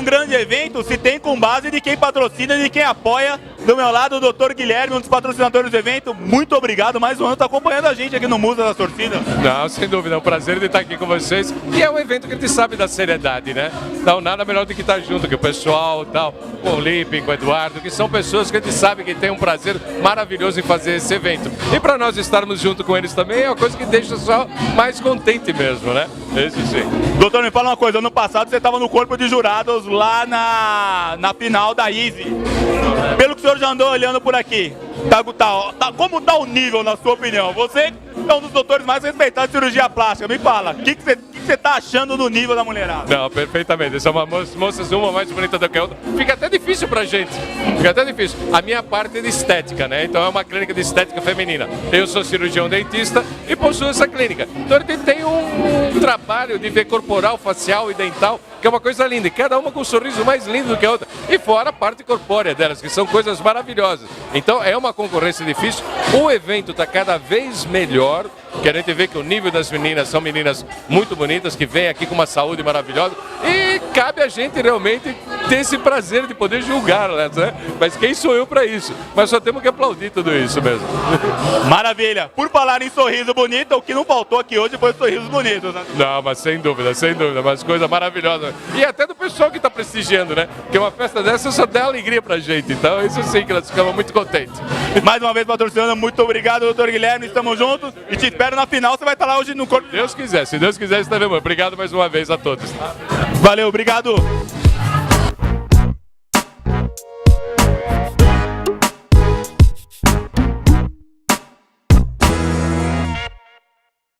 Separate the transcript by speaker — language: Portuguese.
Speaker 1: um grande evento se tem com base de quem patrocina e de quem apoia. Do meu lado, o Dr. Guilherme, um dos patrocinadores do evento. Muito obrigado, mais um ano tá acompanhando a gente aqui no Musa da Torcida.
Speaker 2: Não, sem dúvida, é um prazer de estar aqui com vocês. E é um evento que a gente sabe da seriedade, né? Então nada melhor do que estar junto com o pessoal, tal, com o Lipe, com o Eduardo, que são pessoas que a gente sabe que tem um prazer maravilhoso em fazer esse evento. E para nós estarmos junto com eles também é uma coisa que deixa só mais contente mesmo, né? Esse sim.
Speaker 1: Doutor, me fala uma coisa, ano passado você estava no corpo de jurados lá na final da Easy. Pelo que o senhor já andou olhando por aqui, como está o nível, na sua opinião? Você é um dos doutores mais respeitados de cirurgia plástica. Me fala, o que você está achando do nível da mulherada?
Speaker 2: Não, perfeitamente. São moças uma mais bonita do que a outra. Fica até difícil pra gente. Fica até difícil. A minha parte é de estética, né? Então é uma clínica de estética feminina. Eu sou cirurgião dentista e possuo essa clínica. Então a gente tem um trabalho de ver corporal, facial e dental, que é uma coisa linda. E cada uma com um sorriso mais lindo do que a outra. E fora a parte corpórea delas, que são coisas maravilhosas. Então é uma concorrência difícil. O evento está cada vez melhor, que a gente vê que o nível das meninas são meninas muito bonitas, que vêm aqui com uma saúde maravilhosa. E cabe a gente realmente ter esse prazer de poder julgá-las, né? Mas quem sou eu para isso? Mas só temos que aplaudir tudo isso mesmo.
Speaker 1: Maravilha! Por falar em sorriso bonito, o que não faltou aqui hoje foi sorrisos bonitos, né?
Speaker 2: Não, mas sem dúvida, mas coisa maravilhosa. E até do pessoal que está prestigiando, né? Porque uma festa dessa só dá alegria pra gente. Então isso sim que nós ficamos muito contentes.
Speaker 1: Mais uma vez, patrocinando, muito obrigado, doutor Guilherme, estamos juntos e te espero na final, você vai estar lá hoje no corpo.
Speaker 2: Deus quiser, se Deus quiser estaremos. Obrigado mais uma vez a todos.
Speaker 1: Valeu, obrigado.